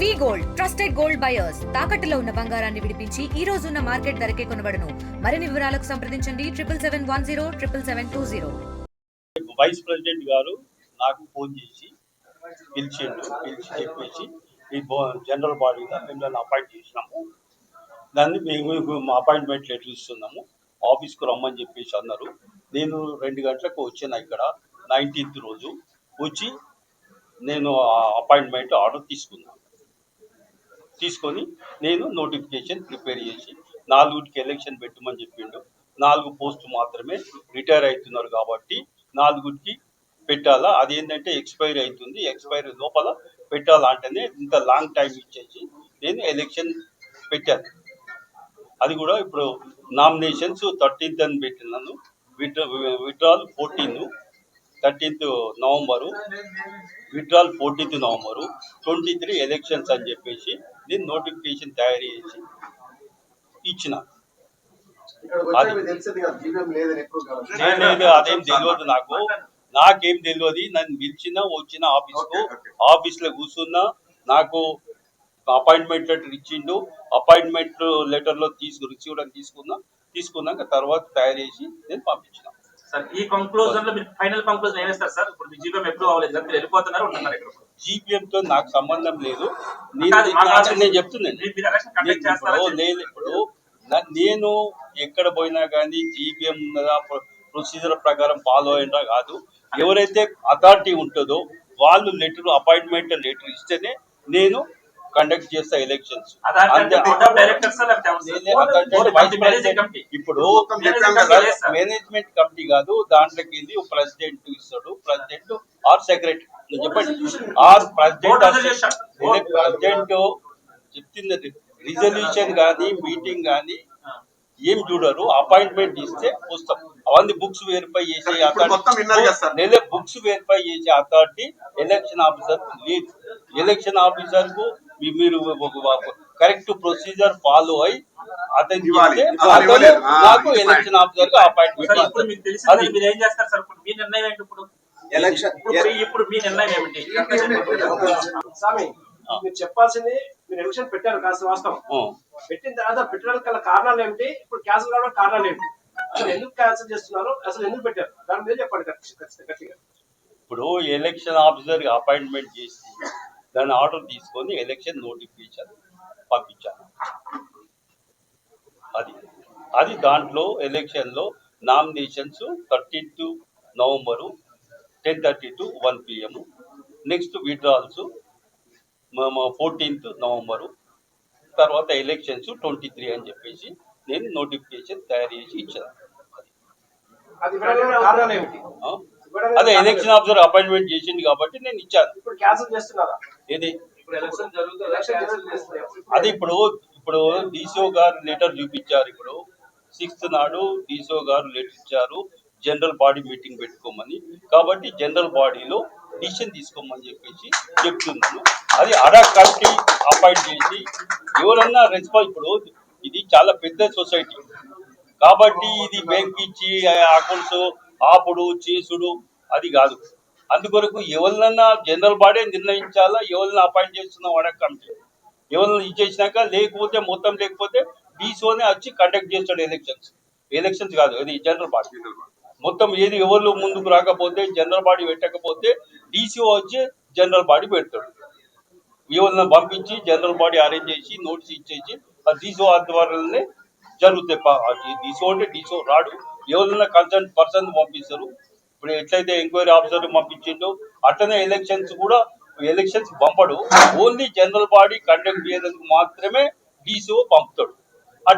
వి gold trusted gold buyers తాకట్టులో ఉన్న బంగారాన్ని విడిపించి ఈ రోజు ఉన్న మార్కెట్ ధరకే కొనబడును. మరిన్ని వివరాలకు సంప్రదించండి 77710720. వైస్ ప్రెసిడెంట్ గారు నాకు ఫోన్ చేసి పిలిచి చెప్పేసి ఈ జనరల్ బాడీగా మిమ్మల్ని అపాయింట్ చేసినాము, దాన్ని మేము అపాయింట్మెంట్ లెటర్ ఇస్తున్నాము, ఆఫీస్కు రమ్మని చెప్పేసి అన్నారు. నేను 2 గంటలకు వచ్చాను. ఇక్కడ 19th రోజు వచ్చి నేను అపాయింట్మెంట్ ఆర్డర్ తీసుకొని నేను నోటిఫికేషన్ ప్రిపేర్ చేసి 4కి ఎలక్షన్ పెట్టమని చెప్పిండు. 4 పోస్ట్ మాత్రమే రిటైర్ అవుతున్నారు కాబట్టి 4కి పెట్టాలా. అదేంటంటే ఎక్స్పైరీ అవుతుంది, ఎక్స్పైరీ లోపల పెట్టాలంటేనే ఇంత లాంగ్ టైం ఇచ్చేసి నేను ఎలక్షన్ పెట్టాను. అది కూడా ఇప్పుడు నామినేషన్స్ 13th అని పెట్టినాను, withdrawal 13th November, withdrawal 14th November, 23 elections అని చెప్పేసి నేను నోటిఫికేషన్ తయారు చేసి ఇచ్చిన. అదేం తెలియదు నాకేం తెలియదు. నన్ను వచ్చిన ఆఫీస్లో కూర్చున్నా, నాకు అపాయింట్మెంట్ లెటర్ ఇచ్చిండు. అపాయింట్మెంట్ లెటర్లో రిసీవ్డ్ అని తీసుకున్నాక తర్వాత తయారు చేసి నేను పంపించిన. ఈ కంక్లూజన్ లో ఫైనల్ కంక్లూజన్ ఏం చేస్తారు సార్? ఇప్పుడు జీపీఎం ఎప్పుడు అవ్వలేదు, మీరు వెళ్ళిపోతున్నారు, ఉంటున్నారు ఇక్కడ. జీపీఎంతో నాకు సంబంధం లేదు. నేను చెప్తున్నాను, ఇప్పుడు నేను ఎక్కడ పోయినా కానీ జీపీఎం ప్రొసీజర్ ప్రకారం ఫాలో అయినా కాదు. ఎవరైతే అథారిటీ ఉంటుందో వాళ్ళు అపాయింట్మెంట్ లెటర్ ఇస్తేనే నేను కండక్ట్ చేస్తా ఎలక్షన్స్. ఇప్పుడు మేనేజ్మెంట్ కమిటీ కాదు, దాంట్లోకి వెళ్ళి ప్రెసిడెంట్ ఇస్తాడు, ప్రెసిడెంట్ ఆర్ సెక్రటరీ చెప్పండి, ఆర్ ప్రెసిడెంట్ చెప్తుంది. రిజల్యూషన్ కానీ మీటింగ్ కానీ ఏం చూడరు, అపాయింట్మెంట్ ఇస్తే వస్తాం. అవన్నీ బుక్స్ వెరిఫై చేసే అథారిటీ, బుక్స్ వెరిఫై చేసే అథారిటీ ఎలక్షన్ ఆఫీసర్ లేదు. ఎలక్షన్ ఆఫీసర్ కు మీరు కరెక్ట్ ప్రొసీజర్ ఫాలో అయి అతను నాకు ఎలక్షన్ ఆఫీసర్ కు అపాయింట్మెంట్. మీరు ఏం చేస్తారు సార్? ఇప్పుడు మీ నిర్ణయం ఏంటి? ఇప్పుడు మీ నిర్ణయం ఏమిటి? మీరు చెప్పాల్సింది, మీరు ఎలక్షన్ పెట్టారు కాస్త వాస్తవం. పెట్టిన తర్వాత పెట్టడానికి గల కారణాలు ఏమిటి? ఇప్పుడు క్యాన్సిల్ కావడానికి కారణాలు ఏమిటి? అసలు ఎందుకు క్యాన్సిల్ చేస్తున్నారు, అసలు ఎందుకు పెట్టారు, దాని మీద చెప్పండి గట్టిగా. ఇప్పుడు ఎలక్షన్ ఆఫీసర్ అపాయింట్మెంట్ చేసి దాని ఆర్డర్ తీసుకొని ఎలక్షన్ నోటిఫికేషన్ పంపించాను. అది దాంట్లో ఎలక్షన్లో nominations 13th November 10:30 to 1 PM, next withdrawals 14th November, తర్వాత ఎలక్షన్స్ 23 అని చెప్పేసి నేను నోటిఫికేషన్ తయారు చేసి ఇచ్చాను. అదే ఎలక్షన్ ఆఫీసర్ అపాయింట్మెంట్ చేసింది కాబట్టి నేను ఇచ్చాను. ఏది అది ఇప్పుడు డీసీఓ గారు లెటర్ చూపించారు. ఇప్పుడు 6th నాడు డీసీఓ గారు లెటర్ ఇచ్చారు జనరల్ బాడీ మీటింగ్ పెట్టుకోమని. కాబట్టి జనరల్ బాడీలో డిసిషన్ తీసుకోమని చెప్పేసి చెప్తున్నాను. అది అడాక్ కమిటీ అపాయింట్ చేసి ఎవరన్నా ఇప్పుడు ఇది చాలా పెద్ద సొసైటీ కాబట్టి ఇది బ్యాంక్ ఇచ్చి అకౌంట్స్ ఆపుడు చేసుడు అది కాదు. అందుకొరకు ఎవరినన్నా జనరల్ బాడీ నిర్ణయించాలా, ఎవరిని అపాయింట్ చేస్తున్నాం అడాక్ కమిటీ. ఎవరిని ఇచ్చేసినాక లేకపోతే డీసీఓనే వచ్చి కండక్ట్ చేస్తాడు ఎలక్షన్స్ కాదు, అది జనరల్ బాడీ. మొత్తం ఏది ఎవరు ముందుకు రాకపోతే, జనరల్ బాడీ పెట్టకపోతే డీసీఓ వచ్చి జనరల్ బాడీ పెడతాడు. ఎవరిని పంపించి జనరల్ బాడీ అరేంజ్ చేసి నోటీస్ ఇచ్చేసి ఆ డీసీఓ ఆధ్వర్యంలోనే జరుగుతాయి. డీసీఓ అంటే డీసీఓ రాడు, ఎవరైనా కన్సర్న్ పర్సన్ పంపిస్తారు. ఇప్పుడు ఎట్లయితే ఎంక్వైరీ ఆఫీసర్ పంపించిండో అట్లనే ఎలక్షన్స్ పంపడు. ఓన్లీ జనరల్ బాడీ కండక్ట్ చేయడానికి మాత్రమే డీసీఓ పంపుతాడు. ఆ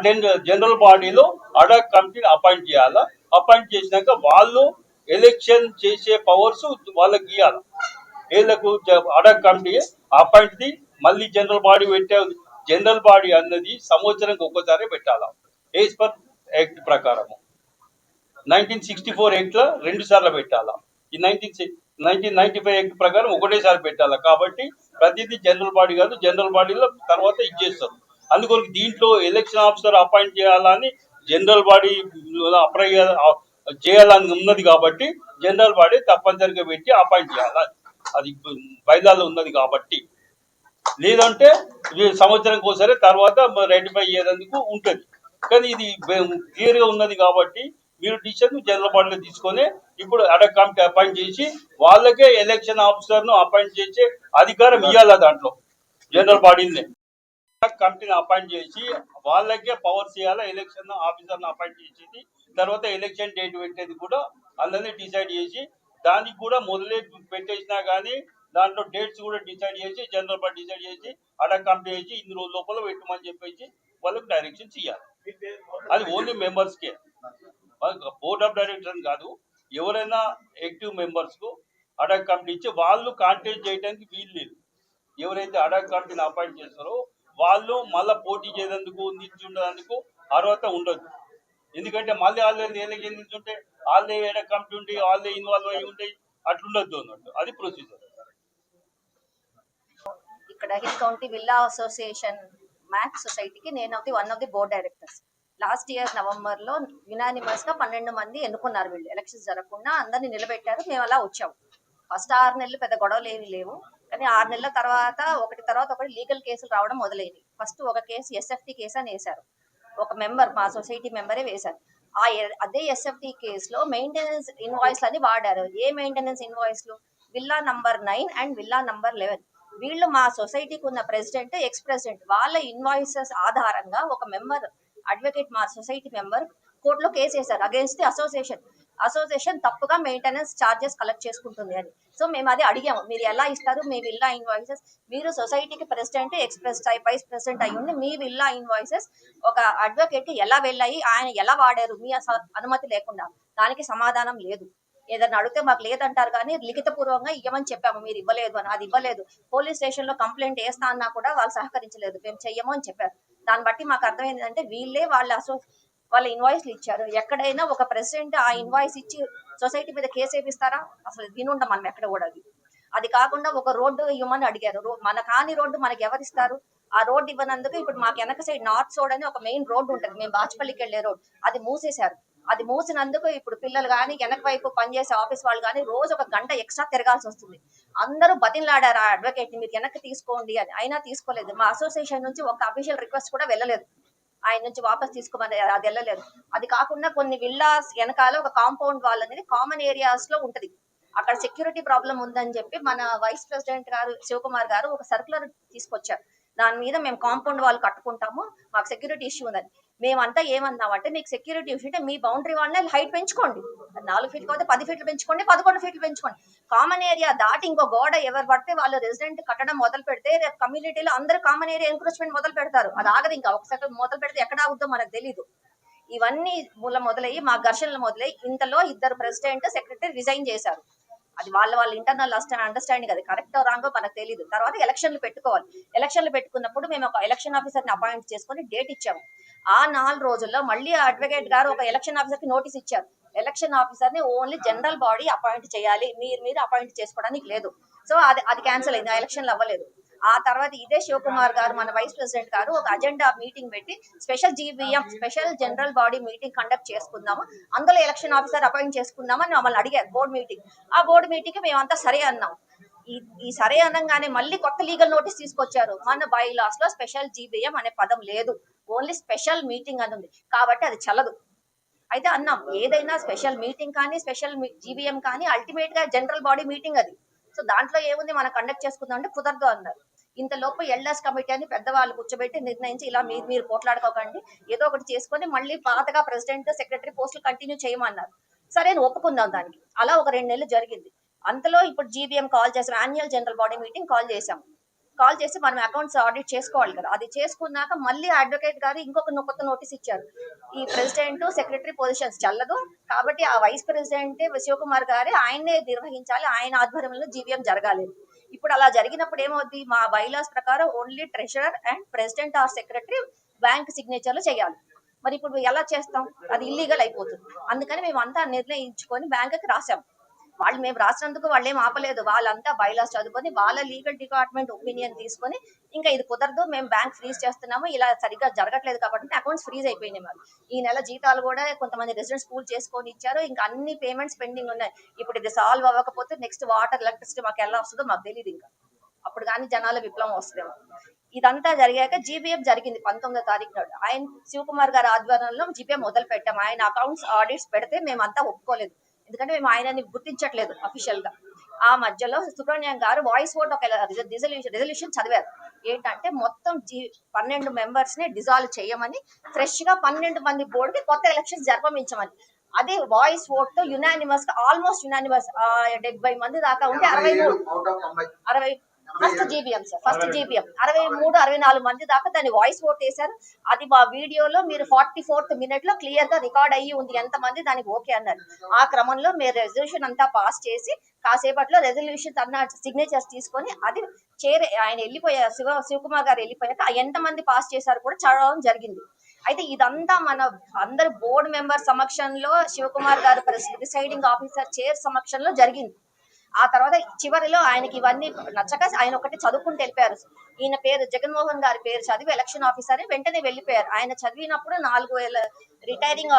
జనరల్ బాడీలో అడాక్ కమిటీని అపాయింట్ చేయాలా. అపాయింట్ చేసినాక వాళ్ళు ఎలక్షన్ చేసే పవర్స్ వాళ్ళకి ఇవ్వాలి. వీళ్ళకు అడాక్ కమిటీ అపాయింట్ది మళ్ళీ జనరల్ బాడీ జనరల్ బాడీ అన్నది సంవత్సరానికి ఒక్కసారి పెట్టాలా. యాజ్ పర్ యాక్ట్ ప్రకారము 1964 యాక్ట్ లో 2 సార్లు పెట్టాలా. ఈ 1995 యాక్ట్ ప్రకారం ఒకటేసారి పెట్టాలా. కాబట్టి ప్రతిదీ జనరల్ బాడీ కాదు, జనరల్ బాడీలో తర్వాత ఇచ్చేస్తారు. అందుకొరకు దీంట్లో ఎలక్షన్ ఆఫీసర్ అపాయింట్ చేయాలని జనరల్ బాడీ అప్లై చేయాలని ఉన్నది కాబట్టి జనరల్ బాడీ తప్పనిసరిగా పెట్టి అపాయింట్ చేయాలి. అది బయలాలో ఉన్నది కాబట్టి లేదంటే ఇవి సంవత్సరంకి ఒకసారి తర్వాత రెటిఫై అయ్యేందుకు ఉంటుంది. కానీ ఇది క్లియర్గా ఉన్నది కాబట్టి మీరు డిసిషన్ జనరల్ బాడీలో తీసుకొని ఇప్పుడు అడక్ కమిటీ అపాయింట్ చేసి వాళ్ళకే ఎలక్షన్ ఆఫీసర్ను అపాయింట్ చేసే అధికారం ఇవ్వాలి. దాంట్లో జనరల్ బాడీని కమిటీని అపాయింట్ చేసి వాళ్ళకే పవర్స్ ఇవ్వాలి. ఎలక్షన్ ఆఫీసర్ను అపాయింట్ చేసేది తర్వాత ఎలక్షన్ డేట్ పెట్టేది కూడా అందరినీ డిసైడ్ చేసి దానికి కూడా మొదలే పెట్టేసినా కానీ దాంట్లో డేట్స్ కూడా డిసైడ్ చేసి జనరల్ బాడీ డిసైడ్ చేసి అడక్ కమిటీ చేసి ఇన్ని రోజుల లోపల పెట్టమని చెప్పేసి వాళ్ళకి డైరెక్షన్స్ ఇవ్వాలి. అది ఓన్లీ మెంబర్స్కే, బోర్డ్ ఆఫ్ డైరెక్టర్స్ కాదు. ఎవరైనా యాక్టివ్ మెంబర్స్కు అడక్ కమిటీ ఇచ్చి వాళ్ళు కాంటాక్ట్ చేయడానికి వీలు లేదు. ఎవరైతే అడక్ కమిటీని అపాయింట్ చేస్తారో వాళ్ళు మళ్ళీ పోటీ చేయడానికి నిల్చుండడానికి అర్హత ఉండదు. ఎందుకంటే మళ్ళీ వాళ్ళని ఎలక్షన్ నిల్చుంటే వాళ్ళే అడక్ కమిటీ ఉండి వాళ్ళే ఇన్వాల్వ్ అయ్యి ఉంటాయి, అట్లుండొద్దు అన్నట్టు. అది ప్రొసీజర్. ఇక్కడ hill county villa association max సొసైటీకి నేను one of the board directors. Last year నవంబర్లో యునానిమస్ గా 12 మంది ఎన్నుకున్నారు. వీళ్ళు ఎలక్షన్స్ జరగకుండా అందరినీ నిలబెట్టారు. మేము అలా వచ్చాము. ఫస్ట్ 6 నెలలు పెద్ద గొడవలు ఏమి లేవు, కానీ 6 నెలల తర్వాత ఒకటి లీగల్ కేసులు రావడం మొదలైంది. ఫస్ట్ ఒక కేసు ఎస్ఎఫ్టీ కేసు అని వేశారు. ఒక మెంబర్, మా సొసైటీ మెంబరే వేశారు. అదే ఎస్ఎఫ్టీ కేసులో మెయింటెనెన్స్ ఇన్వాయిస్లు అని వాడారు. ఏ మెయింటెనెన్స్ ఇన్వాయిస్లు? Villa number 9 and villa number 11. వీళ్ళు మా సొసైటీకి ఉన్న ప్రెసిడెంట్, ఎక్స్ ప్రెసిడెంట్, వాళ్ళ ఇన్వాయిసెస్ ఆధారంగా ఒక మెంబర్, అడ్వకేట్, మా సొసైటీ మెంబర్ కోర్టులో కేసు వేశారు అగేన్స్ట్ ది అసోసియేషన్ తప్పుగా మెయింటెనెన్స్ ఛార్జెస్ కలెక్ట్ చేసుకుంటుంది అని. సో మేము అది అడిగాము, మీరు ఎలా ఇస్తారు మీ విల్లా ఇన్వాయిసెస్? మీరు సొసైటీకి president, ex president, vice president అయ్యి ఉండి మీ విల్లా ఇన్వాయిసెస్ ఒక అడ్వకేట్ కి ఎలా వెళ్ళాయి, ఆయన ఎలా వాడారు మీ అనుమతి లేకుండా? దానికి సమాధానం లేదు. ఏదైనా అడిగితే మాకు లేదంటారు, కానీ లిఖితపూర్వకంగా ఇవ్వమని చెప్పాము, మీరు ఇవ్వలేదు అని. అది ఇవ్వలేదు. పోలీస్ స్టేషన్ లో కంప్లైంట్ వేస్తా అన్నా కూడా వాళ్ళు సహకరించలేదు, మేము చెయ్యము అని చెప్పారు. దాన్ని బట్టి మాకు అర్థమైందంటే వీళ్ళే వాళ్ళ ఇన్వాయిస్లు ఇచ్చారు. ఎక్కడైనా ఒక ప్రెసిడెంట్ ఆ ఇన్వాయిస్ ఇచ్చి సొసైటీ మీద కేసు వేపిస్తారా? అసలు వినుండం మనం ఎక్కడ కూడా. అది కాకుండా ఒక రోడ్డు ఇవ్వమని అడిగారు. మన కాని రోడ్డు మనకి ఎవరిస్తారు? ఆ రోడ్డు ఇవ్వనందుకు ఇప్పుడు మాకు వెనక సైడ్ నార్త్ సైడ్ అని ఒక మెయిన్ రోడ్డు ఉంటుంది, మేము బాచుపల్లికి వెళ్లే రోడ్, అది మూసేశారు. అది మూసినందుకు ఇప్పుడు పిల్లలు కానీ వెనక వైపు పనిచేసే ఆఫీస్ వాళ్ళు కానీ రోజు 1 గంట ఎక్స్ట్రా తిరగాల్సి వస్తుంది. అందరూ బతిలాడారు ఆ అడ్వకేట్ ని, మీరు వెనక్కి తీసుకోండి అని. అయినా తీసుకోలేదు. మా అసోసియేషన్ నుంచి ఒక అఫీషియల్ రిక్వెస్ట్ కూడా వెళ్ళలేదు, ఆయన నుంచి వాపస్ తీసుకోమని. అది వెళ్ళలేదు. అది కాకుండా కొన్ని విల్లాస్ వెనకాల ఒక కాంపౌండ్ వాల్ అనేది కామన్ ఏరియాస్ లో ఉంటది, అక్కడ సెక్యూరిటీ ప్రాబ్లం ఉందని చెప్పి మన వైస్ ప్రెసిడెంట్ గారు శివకుమార్ గారు ఒక సర్కులర్ తీసుకొచ్చారు. దాని మీద మేము కాంపౌండ్ వాల్ కట్టుకుంటాము, మాకు సెక్యూరిటీ ఇష్యూ ఉందని. మేమంతా ఏమన్నామంటే, మీకు సెక్యూరిటీ ఇష్యూ అంటే మీ బౌండరీ వాళ్ళని హైట్ పెంచుకోండి, 4 ఫీట్లు కాకపోతే 10 ఫీట్లు పెంచుకోండి, 11 ఫీట్లు పెంచుకోండి. కామన్ ఏరియా దాటి ఇంకో గోడ ఎవరు పడితే వాళ్ళు రెసిడెంట్ కట్టడం మొదలు పెడితే రేపు కమ్యూనిటీలో అందరూ కామన్ ఏరియా ఎంక్రోచ్మెంట్ మొదలు పెడతారు. అది ఆగదు. ఇంకా ఒకసారి మొదలు పెడితే ఎక్కడ ఆగుద్దో మనకు తెలీదు. ఇవన్నీ మొదలయ్యి మా ఘర్షణలు మొదలయ్యి ఇంతలో 2 ప్రెసిడెంట్, సెక్రటరీ రిజైన్ చేశారు. అది వాళ్ళ ఇంటర్నల్ అండర్స్టాండింగ్, అది కరెక్టో రాంగో మనకు తెలియదు. తర్వాత ఎలక్షన్లు పెట్టుకోవాలి. ఎలక్షన్లు పెట్టుకున్నప్పుడు మేము ఒక ఎలక్షన్ ఆఫీసర్ ని అపాయింట్ చేసుకుని డేట్ ఇచ్చాము. ఆ 4 రోజుల్లో మళ్ళీ అడ్వకేట్ గారు ఒక ఎలక్షన్ ఆఫీసర్ కి నోటీస్ ఇచ్చారు. ఎలక్షన్ ఆఫీసర్ ని ఓన్లీ జనరల్ బాడీ అపాయింట్ చేయాలి, మీరు అపాయింట్ చేసుకోవడానికి లేదు. సో అది క్యాన్సిల్ అయింది, ఆ ఎలక్షన్లు అవ్వలేదు. ఆ తర్వాత ఇదే శివకుమార్ గారు, మన వైస్ ప్రెసిడెంట్ గారు, ఒక అజెండా మీటింగ్ పెట్టి special GBM, special general body meeting conduct చేసుకుందాము, అందులో ఎలక్షన్ ఆఫీసర్ అపాయింట్ చేసుకుందామని మమ్మల్ని అడిగారు బోర్డు మీటింగ్. ఆ బోర్డు మీటింగ్ మేమంతా సరే అన్నాం. ఈ సరే అనగానే మళ్ళీ కొత్త లీగల్ నోటీస్ తీసుకొచ్చారు. మన బైలాస్ లో స్పెషల్ జీబీఎం అనే పదం లేదు, ఓన్లీ స్పెషల్ మీటింగ్ అని ఉంది, కాబట్టి అది చల్లదు. అయితే అన్నాం, ఏదైనా స్పెషల్ మీటింగ్ కానీ స్పెషల్ జీబీఎం కానీ అల్టిమేట్ గా జనరల్ బాడీ మీటింగ్ అది. సో దాంట్లో ఏముంది, మనం కండక్ట్ చేసుకుందాం అంటే కుదరదు అన్నారు. ఇంతలోపు ఎల్డర్స్ కమిటీ అని పెద్దవాళ్ళు కూర్చోబెట్టి నిర్ణయించి, ఇలా మీరు పోట్లాడుకోకండి, ఏదో ఒకటి చేసుకొని మళ్ళీ పాతగా ప్రెసిడెంట్, సెక్రటరీ పోస్టులు కంటిన్యూ చేయమన్నారు. సరే అని ఒప్పుకుందాం దానికి. అలా ఒక 2 నెలలు జరిగింది. అంతలో ఇప్పుడు జీబీఎం కాల్ చేసాం, annual general body meeting call చేసి మనం అకౌంట్స్ ఆడిట్ చేసుకోవాలి కదా. అది చేసుకున్నాక మళ్ళీ అడ్వకేట్ గారు ఇంకొక కొత్త నోటీస్ ఇచ్చారు. ఈ ప్రెసిడెంట్, సెక్రటరీ పొజిషన్స్ చల్లదు, కాబట్టి ఆ వైస్ ప్రెసిడెంట్ శివకుమార్ గారే ఆయన్నే నిర్వహించాలి, ఆయన ఆధ్వర్యంలో జీబీఎం జరగాలి. ఇప్పుడు అలా జరిగినప్పుడు ఏమవుద్ది, మా బైలాస్ ప్రకారం only treasurer and president or secretary bank సిగ్నేచర్లు చేయాలి. మరి ఇప్పుడు ఎలా చేస్తాం, అది ఇల్లీగల్ అయిపోతుంది. అందుకని మేము అంతా నిర్ణయించుకొని బ్యాంకుకి రాసాం. మేము రాసినందుకు వాళ్ళు ఏం ఆపలేదు, వాళ్ళంతా బైలాస్ చదువుకొని వాళ్ళ లీగల్ డిపార్ట్మెంట్ ఒపీనియన్ తీసుకొని, ఇంకా ఇది కుదరదు, మేము బ్యాంక్ ఫ్రీజ్ చేస్తున్నాము, ఇలా సరిగ్గా జరగట్లేదు కాబట్టి అకౌంట్స్ ఫ్రీజ్ అయిపోయినాయి. మరి ఈ నెల జీతాలు కూడా కొంతమంది రెసిడెంట్స్ స్కూల్ చేసుకొని ఇచ్చారు, ఇంకా అన్ని పేమెంట్స్ పెండింగ్ ఉన్నాయి. ఇప్పుడు ఇది సాల్వ్ అవ్వకపోతే నెక్స్ట్ వాటర్, ఎలక్ట్రిసిటీ మాకు ఎలా వస్తుందో మాకు తెలియదు. ఇంకా అప్పుడు కానీ జనాల విప్లవం వస్తుందేమో. ఇదంతా జరిగాక జీబీఎం జరిగింది 19వ తారీఖు నాడు. ఆయన శివకుమార్ గారి ఆధ్వర్యంలో జీబీఎం మొదలు పెట్టాం. ఆయన అకౌంట్స్ ఆడిట్స్ పెడితే మేమంతా ఒప్పుకోలేదు, ఎందుకంటే మేము ఆయనని గుర్తించట్లేదు అఫీషియల్ గా. ఆ మధ్యలో సుబ్రహ్మణ్యం గారు వాయిస్ ఓట్ ఒక రిజల్యూషన్ చదివారు. ఏంటంటే మొత్తం 12 మెంబర్స్ ని డిజాల్వ్ చేయమని, ఫ్రెష్ గా 12 మంది బోర్డుకి కొత్త ఎలక్షన్స్ జరపమించమని. అదే వాయిస్ ఓట్ తో యునానిమస్ గా, ఆల్మోస్ట్ యునానిమస్ 70 మంది దాకా ఉంటే 60 ఫస్ట్ జీబీఎం 63 64 మంది దాకా దాన్ని వాయిస్ ఓట్ వేశారు. అది మా వీడియోలో మీరు 44th మినిట్ లో క్లియర్ గా రికార్డ్ అయ్యి ఉంది ఎంత మంది దానికి ఓకే అన్నారు. ఆ క్రమంలో మీరు రెజల్యూషన్ అంతా పాస్ చేసి కాసేపట్లో రెజల్యూషన్ అన్న సిగ్నేచర్స్ తీసుకొని అది ఆయన వెళ్ళిపోయారు, శివకుమార్ గారు వెళ్ళిపోయాక ఎంత మంది పాస్ చేశారు కూడా చదవడం జరిగింది. అయితే ఇదంతా మన అందరు బోర్డు మెంబర్ సమక్షంలో, శివకుమార్ గారు ప్రిసైడింగ్ ఆఫీసర్ చైర్ సమక్షంలో జరిగింది. ఆ తర్వాత చివరిలో ఆయనకి ఇవన్నీ నచ్చక ఆయన ఒకటి చదువుకుంటూ వెళ్ళిపోయారు. ఈయన పేరు జగన్మోహన్ గారి పేరు చదివి ఎలక్షన్ ఆఫీసర్ వెంటనే వెళ్ళిపోయారు. ఆయన చదివినప్పుడు 4 రిటైరింగ్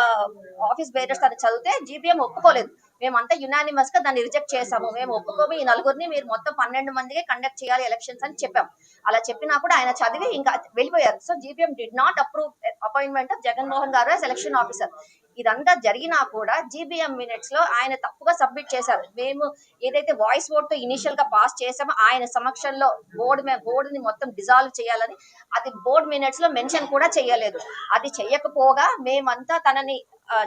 ఆఫీస్ బేరర్స్ అని చదివితే జీబీఎం ఒప్పుకోలేదు. మేమంతా యునానిమస్ గా దాన్ని రిజెక్ట్ చేసాము. మేము ఒప్పుకోము, ఈ 4 మీరు మొత్తం 12 మందికే కండక్ట్ చేయాలి ఎలక్షన్స్ అని చెప్పాం. అలా చెప్పినప్పుడు ఆయన చదివి ఇంకా వెళ్ళిపోయారు. So GBM did not approve appointment of Jaganmohan గారు యాజ్ ఎలక్షన్ ఆఫీసర్. ఇదంతా జరిగినా కూడా జీబీఎం మినిట్స్ లో ఆయన తప్పుగా సబ్మిట్ చేశారు. మేము ఏదైతే వాయిస్ ఓట్ తో ఇనిషియల్ గా పాస్ చేసామో ఆయన సమక్షంలో బోర్డుని మొత్తం డిజాల్వ్ చేయాలని అది బోర్డు మినిట్స్ లో మెన్షన్ కూడా చేయలేదు. అది చెయ్యకపోగా మేమంతా తనని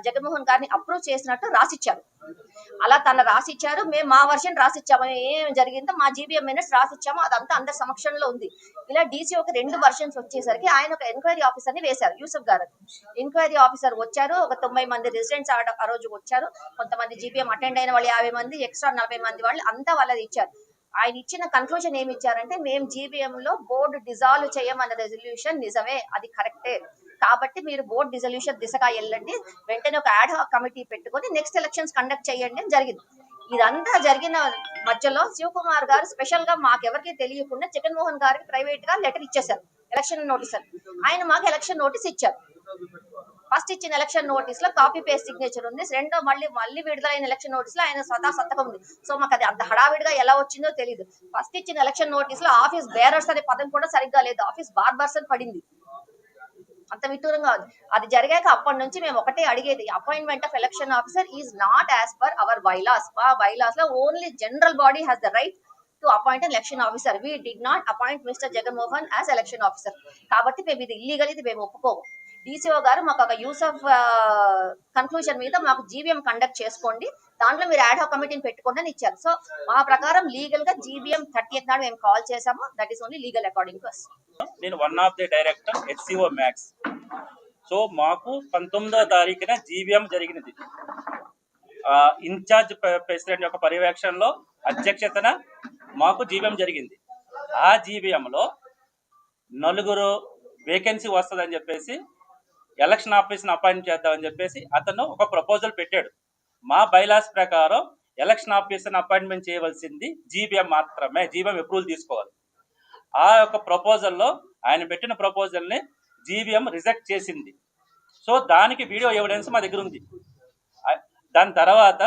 జగన్మోహన్ గారిని అప్రూవ్ చేసినట్టు రాసిచ్చారు. అలా తన రాసిచ్చారు, మేము మా వర్షన్ రాసిచ్చాము. ఏం జరిగిందో మా జీబీఎం మినిట్స్ రాసిచ్చాము, అదంతా అందరి సమక్షంలో ఉంది. ఇలా డీసీ ఒక 2 వర్షన్స్ వచ్చేసరికి ఆయన ఒక ఎంక్వైరీ ఆఫీసర్ ని వేశారు, యూసఫ్ గారు. ఎంక్వైరీ ఆఫీసర్ వచ్చారు, ఒక 90 మంది రెసిడెంట్స్ ఆ రోజు వచ్చారు. కొంతమంది జీబీఎం అటెండ్ అయిన వాళ్ళు 50 మంది, ఎక్స్ట్రా 40 మంది వాళ్ళు అంతా వాళ్ళది ఇచ్చారు. ఆయన ఇచ్చిన కన్క్లూజన్ ఏమి ఇచ్చారంటే, మేము జీబీఎం లో బోర్డు డిజాల్వ్ చేయమన్న రెజల్యూషన్ నిజమే, అది కరెక్టే, కాబట్టి మీరు బోర్డు డిజల్యూషన్ దిశగా వెళ్ళండి, వెంటనే ఒక యాడ్ హాక్ కమిటీ పెట్టుకొని నెక్స్ట్ ఎలక్షన్స్ కండక్ట్ చేయండి అని జరిగింది. ఇదంతా జరిగిన మధ్యలో శివకుమార్ గారు స్పెషల్ గా మాకెవరికి తెలియకుండా జగన్మోహన్ గారికి ప్రైవేట్ గా లెటర్ ఇచ్చేశారు, ఎలక్షన్ నోటీస్ అని. ఆయన మాకు ఎలక్షన్ నోటీస్ ఇచ్చారు. ఫస్ట్ ఇచ్చిన ఎలక్షన్ నోటీస్ లో కాపీ పేస్ట్ సిగ్నేచర్ ఉంది, రెండో మళ్ళీ విడుదలైన ఎలక్షన్ నోటీస్ లో ఆయన సంతకం ఉంది. సో మాకు అది అంత హడావిడిగా ఎలా వచ్చిందో తెలియదు. ఫస్ట్ ఇచ్చిన ఎలక్షన్ నోటీస్ లో ఆఫీస్ బేరర్స్ అనే పదం కూడా సరిగ్గా లేదు, ఆఫీస్ బార్బర్స్ అని పడింది. అంత విటూరంగా అది జరిగాక అప్పటి నుంచి మేము ఒకటే అడిగేది, appointment of election officer is not as per our bylaws. ఆ బైలాస్ లో only general body has the right to appoint an election officer. We did not appoint Mr. Jaganmohan as election officer. కాబట్టి మేము ఇది illegal, ఇది మేము ఒప్పుకోము. DCO గారు మాకు ఒక యూసఫ్ కన్క్లూజన్ మీద మాకు జీబీఎం కండక్ట్ చేసుకోండి, దాంట్లో మీరు యాడ్ హాక్ కమిటీని పెట్టుకోండి అని ఇచ్చారు. సో మా ప్రకారం లీగల్ గా జీబీఎం 30th నాడు మేము కాల్ చేసాము. That is only legal according to us. నేను one of the director HCO max. So మాకు 19వ తారీఖున జీబీఎం జరిగినది. ఇన్ఛార్జ్ ప్రెసిడెంట్ యొక్క పర్యవేక్షణలో అధ్యక్షతన మాకు జీబీఎం జరిగింది. ఆ జీబీఎంలో 4 వేకెన్సీ వస్తుందని చెప్పేసి ఎలక్షన్ ఆఫీస్ని అపాయింట్ చేద్దామని చెప్పేసి అతను ఒక ప్రపోజల్ పెట్టాడు. మా బైలాస్ ప్రకారం ఎలక్షన్ ఆఫీసర్ని అపాయింట్మెంట్ చేయవలసింది జీబీఎం మాత్రమే, జీబీఎం అప్రూవల్ తీసుకోవాలి. ఆ యొక్క ప్రపోజల్లో ఆయన పెట్టిన ప్రపోజల్ని జీబీఎం రిజెక్ట్ చేసింది. సో దానికి వీడియో ఎవిడెన్స్ మా దగ్గర ఉంది. దాని తర్వాత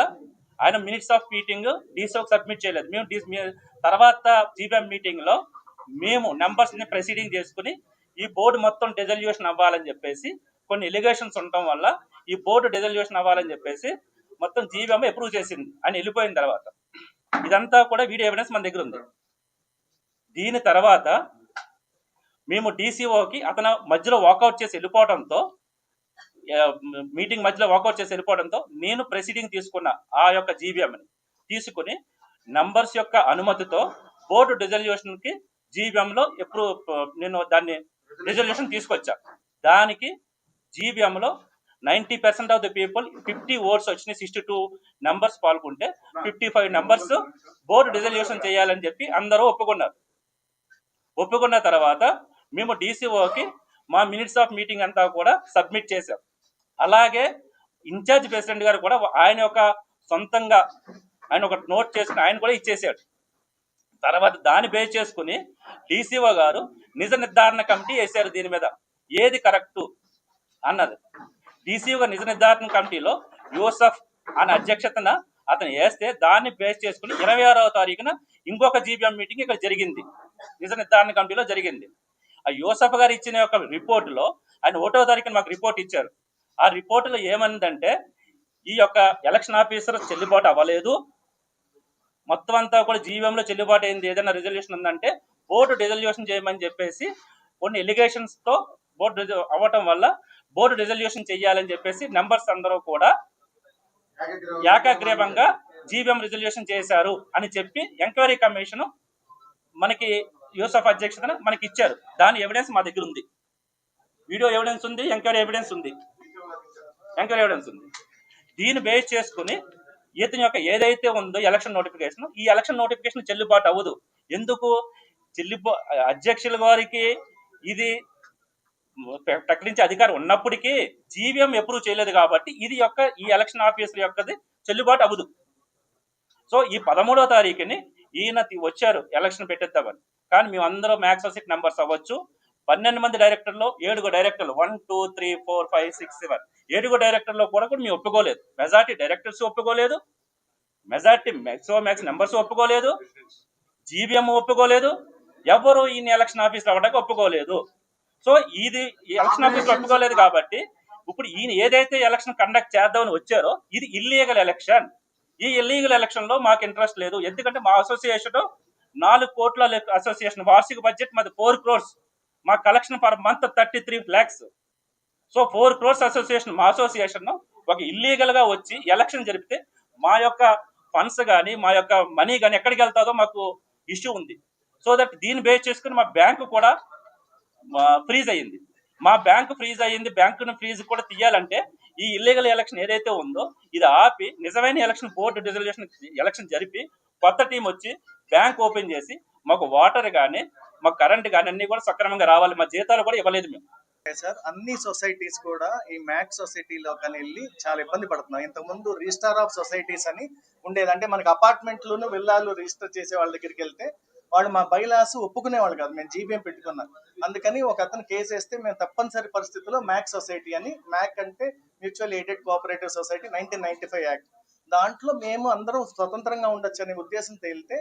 ఆయన మినిట్స్ ఆఫ్ మీటింగ్ డీసీఓకి సబ్మిట్ చేయలేదు. మేము తర్వాత జీబీఎం మీటింగ్లో మేము నెంబర్స్ని ప్రొసీడింగ్ చేసుకుని ఈ బోర్డు మొత్తం డిజల్యూషన్ అవ్వాలని చెప్పేసి, కొన్ని ఎలిగేషన్స్ ఉండటం వల్ల ఈ బోర్డు డిజల్యూషన్ అవ్వాలని చెప్పేసి మొత్తం జీబీఎం అప్రూవ్ చేసింది అని వెళ్ళిపోయిన తర్వాత ఇదంతా కూడా వీడియో ఎవిడెన్స్ మన దగ్గర ఉంది. దీని తర్వాత మేము డీసీఓకి అతను మధ్యలో వాకౌట్ చేసి వెళ్ళిపోవడంతో, మీటింగ్ మధ్యలో వాకౌట్ చేసి వెళ్ళిపోవడంతో నేను ప్రొసీడింగ్ తీసుకున్న ఆ యొక్క జీబీఎంని తీసుకుని నంబర్స్ యొక్క అనుమతితో బోర్డు డిజల్యూషన్కి జీబీఎంలో నేను దాన్ని రిజల్యూషన్ తీసుకొచ్చా. దానికి జీబీఎంలో 90% ఆఫ్ ద పీపుల్ 50 ఓట్స్ వచ్చినాయి. 62 నెంబర్స్ పాల్గొంటే 55 నెంబర్స్ బోర్డు డిజల్యూషన్ చేయాలని చెప్పి అందరూ ఒప్పుకున్నారు. ఒప్పుకున్న తర్వాత మేము డీసీఓకి మా మినిట్స్ ఆఫ్ మీటింగ్ అంతా కూడా సబ్మిట్ చేశాం. అలాగే ఇన్ఛార్జ్ ప్రెసిడెంట్ గారు కూడా ఆయన యొక్క సొంతంగా ఆయన ఒక నోట్ చేసుకుని ఆయన కూడా ఇచ్చేసాడు. తర్వాత దాన్ని బేస్ చేసుకుని డీసీఓ గారు నిజ నిర్ధారణ కమిటీ వేశారు. దీని మీద ఏది కరెక్టు అన్నది డీసీఓ గారు నిజ నిర్ధారణ కమిటీలో యూసఫ్ అనే అధ్యక్షతన అతను వేస్తే దాన్ని బేస్ చేసుకుని 26వ తారీఖున ఇంకొక జీబీఎం మీటింగ్ ఇక్కడ జరిగింది. నిజ నిర్ధారణ కమిటీలో జరిగింది. ఆ యూసఫ్ గారు ఇచ్చిన యొక్క రిపోర్టులో ఆయన 1వ తారీఖున మాకు రిపోర్ట్ ఇచ్చారు. ఆ రిపోర్టులో ఏమనిందంటే ఈ యొక్క ఎలక్షన్ ఆఫీసర్ చెల్లుబాటు అవ్వలేదు, మొత్తం అంతా కూడా జీవీఎంలో చెల్లుబాటు అయింది, ఏదైనా రిజల్యూషన్ ఉందంటే బోర్డు రిజల్యూషన్ చేయమని చెప్పేసి కొన్ని ఎలిగేషన్స్ తో బోర్డు అవ్వటం వల్ల బోర్డు రిజల్యూషన్ చేయాలని చెప్పేసి మెంబర్స్ అందరూ కూడా ఏకాగ్రీవంగా జీవీఎం రిజల్యూషన్ చేశారు అని చెప్పి ఎంక్వైరీ కమిషన్ మనకి యూసఫ్ అధ్యక్షతన మనకి ఇచ్చారు. దాని ఎవిడెన్స్ మా దగ్గర ఉంది, వీడియో ఎవిడెన్స్ ఉంది, ఎంక్వైరీ ఎవిడెన్స్ ఉంది. దీన్ని బేస్ చేసుకుని ఇతని యొక్క ఏదైతే ఉందో ఎలక్షన్ నోటిఫికేషన్, ఈ ఎలక్షన్ నోటిఫికేషన్ చెల్లుబాటు అవ్వదు. ఎందుకు అధ్యక్షుల వారికి ఇది ప్రకటించే అధికారం ఉన్నప్పటికీ జీవీఎం అప్రూవ్ చేయలేదు కాబట్టి ఈ ఎలక్షన్ ఆఫీసర్ యొక్కది చెల్లుబాటు అవ్వదు. సో ఈ 13వ తారీఖుని ఈయన వచ్చారు ఎలక్షన్ పెట్టేద్దామని, కానీ మేము అందరూ మ్యాక్స్ సీట్ మెంబర్స్ అవ్వచ్చు. 12 మంది డైరెక్టర్లు, 7 డైరెక్టర్లు, 1 2 3 4 5 6 7 7 డైరెక్టర్లో కూడా మేము ఒప్పుకోలేదు. మెజార్టీ డైరెక్టర్స్ ఒప్పుకోలేదు, మెజార్టీ మ్యాక్స్ మెంబర్స్ ఒప్పుకోలేదు, జీవీఎం ఒప్పుకోలేదు, ఎవరు ఈయన ఎలక్షన్ ఆఫీసర్ అవ్వడానికి ఒప్పుకోలేదు. సో ఇది ఎలక్షన్ ఆఫీసర్ ఒప్పుకోలేదు కాబట్టి ఇప్పుడు ఈయన ఏదైతే ఎలక్షన్ కండక్ట్ చేద్దామని వచ్చారో ఇది ఇల్లీగల్ ఎలక్షన్. ఈ ఇల్లీగల్ ఎలక్షన్ లో మాకు ఇంట్రెస్ట్ లేదు. ఎందుకంటే మా అసోసియేషన్ 4 కోట్ల అసోసియేషన్, వార్షిక బడ్జెట్ మాది 4 crores, మా collection per month 33 lakhs. So 4 crores association, మా అసోసియేషన్ ఒక ఇల్లీగల్ గా వచ్చి ఎలక్షన్ జరిపితే మా యొక్క ఫండ్స్ కానీ మా యొక్క మనీ కానీ ఎక్కడికి వెళ్తాదో మాకు ఇష్యూ ఉంది. సో దట్ దీన్ని బేస్ చేసుకుని మా బ్యాంకు కూడా ఫ్రీజ్ అయ్యింది. మా బ్యాంకు ఫ్రీజ్ అయ్యింది. బ్యాంకును ఫ్రీజ్ కూడా తీయాలంటే ఈ ఇల్లీగల్ ఎలక్షన్ ఏదైతే ఉందో ఇది ఆపి నిజమైన ఎలక్షన్ బోర్డు రిజల్యూషన్ ఎలక్షన్ జరిపి కొత్త టీం వచ్చి బ్యాంక్ ఓపెన్ చేసి మాకు వాటర్ కానీ మాకు కరెంట్ కానీ అన్ని కూడా సక్రమంగా రావాలి. మా జీతాలు కూడా ఇవ్వలేదు మేము. సార్ అన్ని సొసైటీస్ కూడా ఈ మ్యాక్స్ సొసైటీలో కానీ వెళ్ళి చాలా ఇబ్బంది పడుతున్నాం. ఇంతకుముందు రిజిస్టార్ ఆఫ్ సొసైటీస్ అని ఉండేది, అంటే మనకి అపార్ట్మెంట్లోనూ విల్లాలు రిజిస్టర్ చేసే వాళ్ళ దగ్గరికి వెళ్తే వాళ్ళు మా బైలాస్ ఒప్పుకునేవాళ్ళు కాదు, మేము జీబీఎం పెట్టుకున్నాం. అందుకని ఒక అతను కేసు వేస్తే మేము తప్పనిసరి పరిస్థితుల్లో మ్యాక్స్ సొసైటీ అని, మ్యాక్ అంటే mutual aided cooperative society 1995 act, దాంట్లో మేము అందరం స్వతంత్రంగా ఉండొచ్చు అనే ఉద్దేశంతో వెళ్తే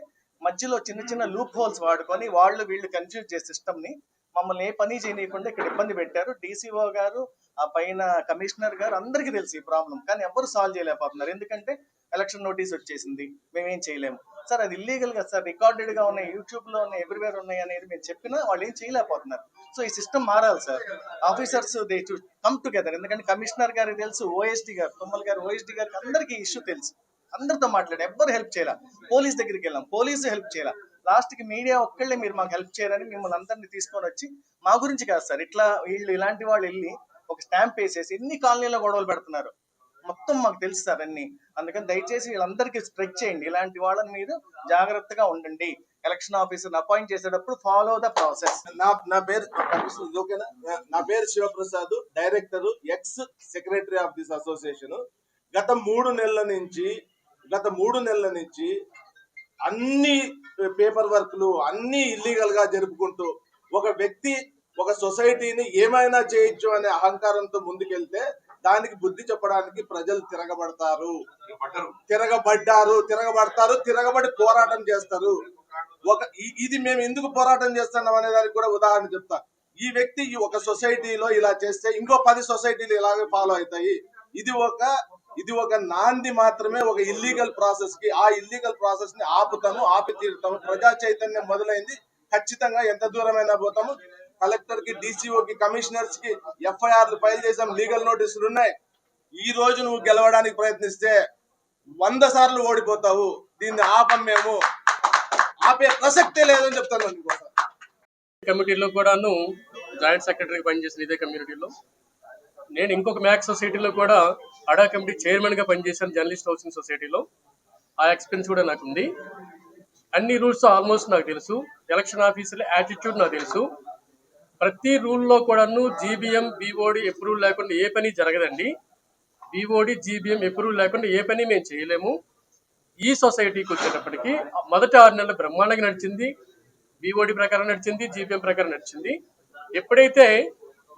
మధ్యలో చిన్న చిన్న లూప్ హోల్స్ వాడుకొని వాళ్ళు వీళ్ళు కన్ఫ్యూజ్ చేసే సిస్టమ్ని మమ్మల్ని ఏ పని చేయకుండా ఇక్కడ ఇబ్బంది పెట్టారు. డీసీఓ గారు, ఆ పైన కమిషనర్ గారు అందరికీ తెలుసు ఈ ప్రాబ్లం, కానీ ఎవరు సాల్వ్ చేయలేకపోతున్నారు. ఎందుకంటే ఎలక్షన్ నోటీస్ వచ్చేసింది, మేమేం చేయలేము. సార్ అది ఇల్లీగల్ గా సార్, రికార్డెడ్ గా ఉన్నాయి, యూట్యూబ్ లో ఉన్నాయి, ఎవ్రీవేర్ ఉన్నాయి అనేది మేము చెప్పినా వాళ్ళు ఏం చేయలేకపోతున్నారు. సో ఈ సిస్టమ్ మారాలి sir. Officers they to come together. ఎందుకంటే కమిషనర్ గారికి తెలుసు, ఓఎస్డీ గారు, తుమ్మల్ గారు, ఓఎస్డీ గారికి అందరికీ ఇష్యూ తెలుసు, అందరితో మాట్లాడి ఎవ్వరు హెల్ప్ చేయాల. పోలీస్ దగ్గరికి వెళ్ళాం, పోలీసు హెల్ప్ చేయాల. లాస్ట్ కి మీడియా ఒక్కళ్ళే మీరు మాకు హెల్ప్ చేయరని మిమ్మల్ని అందరినీ తీసుకొని వచ్చి, మా గురించి కాదు సార్, ఇట్లా వీళ్ళు ఇలాంటి వాళ్ళు వెళ్ళి ఒక స్టాంప్ వేసేసి ఎన్ని కాలనీలో గొడవలు పెడుతున్నారు మొత్తం మాకు తెలుసు సార్ అన్ని. అందుకని దయచేసి వీళ్ళందరికీ స్ప్రెడ్ చేయండి, ఇలాంటి వాళ్ళని మీరు జాగ్రత్తగా ఉండండి. ఎలక్షన్ ఆఫీసర్ అపాయింట్ చేసేటప్పుడు ఫాలో ద ప్రాసెస్. నా పేరు Shivaprasad, director, ex secretary of this association. గత 3 నెలల నుంచి అన్ని పేపర్ వర్క్లు అన్ని ఇల్లీగల్ గా జరుపుకుంటూ ఒక వ్యక్తి ఒక సొసైటీని ఏమైనా చేయొచ్చు అనే అహంకారంతో ముందుకెళ్తే దానికి బుద్ధి చెప్పడానికి ప్రజలు తిరగబడి పోరాటం చేస్తారు. ఇది మేము ఎందుకు పోరాటం చేస్తున్నాం అనే దానికి కూడా ఉదాహరణ చెప్తా. ఈ వ్యక్తి ఒక సొసైటీలో ఇలా చేస్తే ఇంకో 10 సొసైటీలు ఇలాగే ఫాలో అవుతాయి. ఇది ఒక నాంది మాత్రమే ఒక ఇల్లీగల్ ప్రాసెస్ కి. ఆ ఇల్లీగల్ ప్రాసెస్ ని ఆపి తీరుతాము. ప్రజా చైతన్యం మొదలైంది, ఖచ్చితంగా ఎంత దూరమైనా పోతాము. కలెక్టర్ కి, డీసీఓకి, కమిషనర్స్ కి ఎఫ్ఐఆర్లు ఫైల్ చేసాం, లీగల్ నోటీసులు ఉన్నాయి. ఈ రోజు నువ్వు గెలవడానికి ప్రయత్నిస్తే 100 సార్లు ఓడిపోతావు. దీన్ని మేము ఆపే ప్రసక్తే లేదని చెప్తాను. కమిటీలో కూడాను జాయింట్ సెక్రటరీగా పనిచేసిన ఇదే కమ్యూనిటీలో నేను ఇంకొక మ్యాక్స్ సొసైటీలో కూడా అడా కమిటీ చైర్మన్ గా పనిచేశాను, జర్నలిస్ట్ హౌసింగ్ సొసైటీలో. ఆ ఎక్స్పీరియన్స్ కూడా నాకు ఉంది. అన్ని రూల్స్ ఆల్మోస్ట్ నాకు తెలుసు. ఎలక్షన్ ఆఫీసర్ల యాటిట్యూడ్ నాకు తెలుసు. ప్రతి రూల్లో కూడాను జీబీఎం, బీఓడి అప్రూవ్ లేకుండా ఏ పని జరగదండి. బీఓడి, జీబీఎం అప్రూవ్ లేకుండా ఏ పని మేము చేయలేము. ఈ సొసైటీకి వచ్చేటప్పటికి మొదటి 6 నెలలు బ్రహ్మాండంగా నడిచింది. బీఓడి ప్రకారం నడిచింది, జీబీఎం ప్రకారం నడిచింది. ఎప్పుడైతే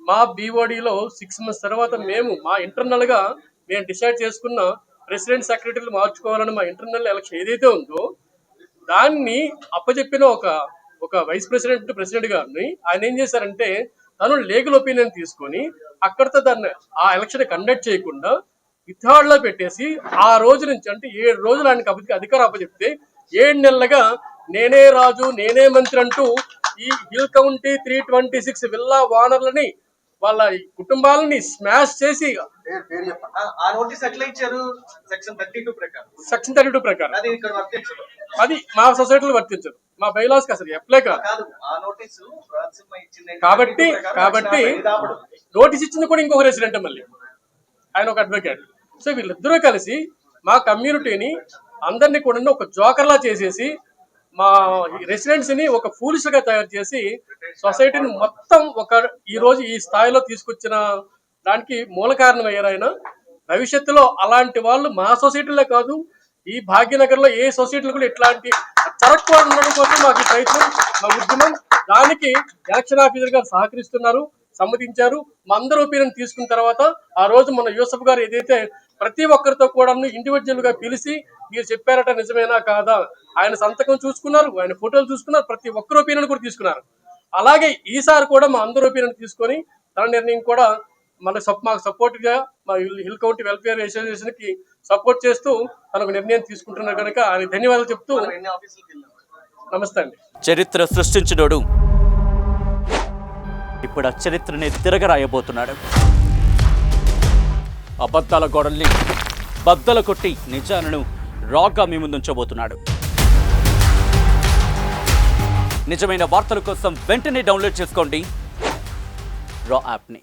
మా బీఓడిలో 6 months తర్వాత మా ఇంటర్నల్గా మేము డిసైడ్ చేసుకున్న ప్రెసిడెంట్, సెక్రటరీలు మార్చుకోవాలని మా ఇంటర్నల్ ఎలక్షన్ ఏదైతే ఉందో దాన్ని అప్పచెప్పిన ఒక ఒక వైస్ ప్రెసిడెంట్ గారిని ఆయన ఏం చేశారంటే తను లీగల్ ఒపీనియన్ తీసుకొని అక్కడితో దాన్ని ఆ ఎలక్షన్ కండక్ట్ చేయకుండా విత్హాడ్లో పెట్టేసి ఆ రోజు నుంచి అంటే 7 రోజులు ఆయనకి అధికారం అప్పచెప్తే 7 నెలలుగా నేనే రాజు నేనే మంత్రి అంటూ ఈ హిల్ కౌంటీ 326 విల్లా ఓనర్లని వాళ్ళ కుటుంబాలని స్మాష్ చేసి ఆ నోటీస్ ఎట్లా ఇచ్చారు? సెక్షన్ 32 ప్రకారం అది ఇక్కడ వర్తించదు. అది మా సొసైటీలో వర్తించదు, మా బైలాస్ కి అసలు అప్లై కాదు. ఆ నోటీసు ఇచ్చింది కాబట్టి నోటీస్ ఇచ్చింది కూడా ఇంకొక రెసిడెంట్, మళ్ళీ ఆయన ఒక అడ్వకేట్. సో వీళ్ళిద్దరూ కలిసి మా కమ్యూనిటీని అందరినీ కూడా ఒక జోకర్లా చేసేసి మా రెసిడెంట్స్ ని ఒక ఫూలిష్ గా తయారు చేసి సొసైటీని మొత్తం ఈ రోజు ఈ స్థాయిలో తీసుకొచ్చిన దానికి మూల కారణం అయ్యారు ఆయన. భవిష్యత్తులో అలాంటి వాళ్ళు మా సొసైటీలో కాదు, ఈ భాగ్యనగర్ లో ఏ సొసైటీలో కూడా ఇట్లాంటి జరగకూడదు ఉండడం కోసం మాకు ఈ ప్రయత్నం, మా ఉద్యమం. దానికి ఎలక్షన్ ఆఫీసర్ గారు సహకరిస్తున్నారు, సమ్మతించారు. మా అందరూ ఒపీనియన్ తీసుకున్న తర్వాత ఆ రోజు మన యూసఫ్ గారు ఏదైతే ప్రతి ఒక్కరితో కూడా ఇండివిజువల్ గా పిలిచి మీరు చెప్పారట నిజమేనా కాదా, ఆయన సంతకం చూసుకున్నారు, ఆయన ఫోటోలు చూసుకున్నారు, ప్రతి ఒక్కరు ఒపీనియన్ కూడా తీసుకున్నారు. అలాగే ఈసారి కూడా మా అందరూ ఒపీనియన్ తీసుకొని తన నిర్ణయం కూడా మాకు సపోర్ట్ గా మా హిల్ కౌంటీ వెల్ఫేర్ అసోసియేషన్ కి సపోర్ట్ చేస్తూ తనకు నిర్ణయం తీసుకుంటున్నారు కనుక ఆయన ధన్యవాదాలు చెప్తూ నమస్తే అండి. చరిత్ర సృష్టించినోడు ఇప్పుడు ఆ చరిత్రని తిరగరాయబోతున్నాడు. అబద్ధాల గోడల్ని బద్దలు కొట్టి నిజాలను రాగా మీ ముందుంచబోతున్నాడు. నిజమైన వార్తల కోసం వెంటనే డౌన్లోడ్ చేసుకోండి రా యాప్ని.